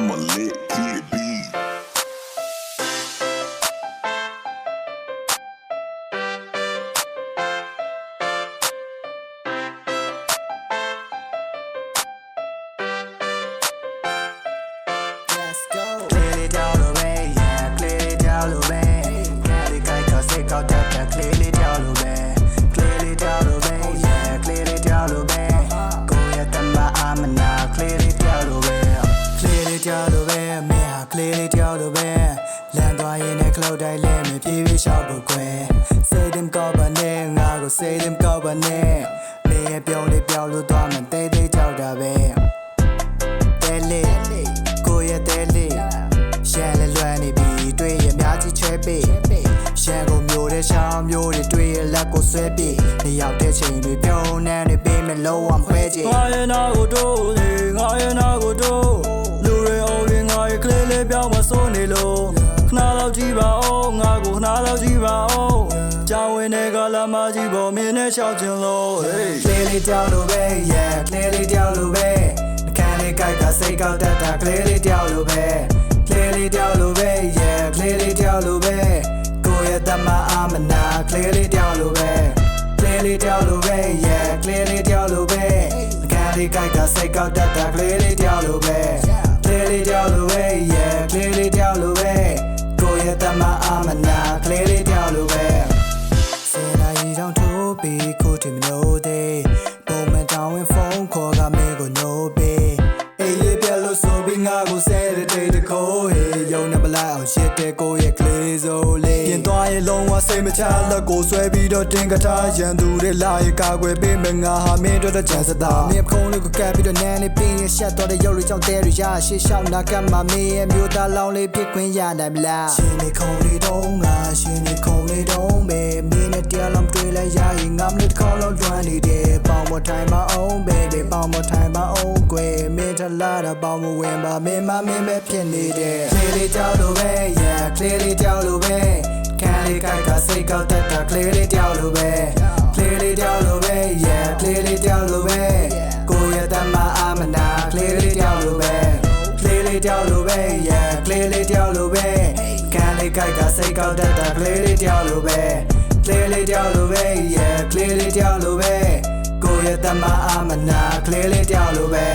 I'm a lit kid B. Let's go. Clearly down the way, yeah, clearly down the way. Clearly cause they got that clearly down the way. Clearly down the way, yeah, clearly down the way. Go at the I'm now clearly down the way. Clearly down the way, me clearly down the way. Land by in a cloud I let me be sharp away. Say them go banane, I go say them go banane. Me a beauty beauty diamond, they tell the way.ကိုရဲ့တဲလေးရှမ်းလဲလွမ်းနေပြီတွေ့ရများကြီးချဲပေးရှမ်းကိုမျိုးတဲ့ရှောင်းမျိုးတွေတွေ့ရလက်ကိုဆွဲပြေနေရောက်တဲ့ချိန်တွေပြုံးနှမ်းတွေပေးမလို့ဝမ်းခွဲကြည့်ငါရဲ့နာကိုတို့လေငါရဲ့နာကိုတို့လူတွေအိုးရင်ငါရဲ့ကလေးလေးပြောင်းမစိုးနေလို့ခဏလောက်ကြည့်ပါဦးငါကိုခဏလောက်ကြည့်ပါဦးကြောင်ဝင်တဲ့ကလာမကြီးပေါ်မင်းနဲ့ရှောက်ချင်လို့ Clearly ကြောက်လို့ပဲ yeah Clearly ကြောက်လို့ပဲClearly ကိုက်ကစိတ်ကောက်တတ်တာ Clearly ကြောက်လို့ပဲ Clearly ကြောက်လို့ပဲ yeah Clearly ကြောက်လို့ပဲကိုယ့်ရဲ့တမအမနာ Clearly ကြောက်လို့ပဲ Clearly ကြောက်လို့ပဲ yeah Clearly ကြောက်လို့ပဲ Clearly ကိုက်ကစိတ်ကောက်တတ်တာ Clearly ကြောက်လို့ပဲ Clearly ကြောက်လို့ပဲ yeah Clearly ကြောက်လို့ပဲကိုယ့်ရဲ့တမအမနာ Clearly ကြောက်လို့ပဲစင်လာရီတောင်ထိုးပြီးကိုတင်မလို့သေးပုံမှန်တောင်းဝင်ဖုန်းခေါ်ကမင်းကိုညိုပေးအေးရပြလို့ဆိုပြီးငါကိုဆဲတဲ့တိတ်တခိုးဟေးယုံနေမလားအောင်ရှစ်တဲ့ကိုရဲ့ကလေးစိုးလေးပြင်သွားရင်လုံးဝစိတ်မချလက်ကိုဆွဲပြီးတော့တင်ကထားရန်သူတွေလာရင်ကာကွယ်ပေးမယ်ငါဟာမင်းတို့တဲ့ချမ်းစတာမင်းခုံးလေးကိုကပ်ပြီးတော့နန်းလေးပြင်းရရှက်တော့တဲ့ရုပ်လေးကြောင့်တဲရရရှေ့လျှောက်နာကမမင်းရဲ့မျိုးသားလောင်းလေးဖြစ်ခွင့်ရနိုင်မလားရှင်နေခုံလေးတုံးငါရှင်နေခုံလေးတုံးပဲမင်းနဲ့တရားလုံးတွေ့လိုက်ရရင်ငါမလို့ခေါ်လို့ကျွမ်းနေတယ်ပေါင်မထိုင်မအောင် baby ပေါင်မထိုင်မအောင်ကွယ်မင်းထလာတာပေါင်မဝင်ပါမင်းပဲဖြစ်နေတယ် Clearly ကြောက်လို့ပဲ yeah Clearly ကြောက်လို့ပဲ Clearly ကိုက်ကစိတ်ကောက်တတ်တာ Clearly ကြောက်လို့ပဲ Clearly ကြောက်လို့ပဲ yeah Clearly ကြောက်လို့ပဲကိုယ့်ရဲ့တမအမနာ Clearly ကြောက်လို့ပဲ Clearly ကြောက်လို့ပဲ yeah Clearly ကြောက်လို့ပဲ Clearly ကိုက်ကစိတ်ကောက်တတ်တာ Clearly ကြောက်လို့ပဲ Clearly ကြောက်လို့ပဲ yeah Clearly ကြောက်လို့ပဲကိုယ့်ရဲ့တမအမနာ Clearly ကြောက်လို့ပဲ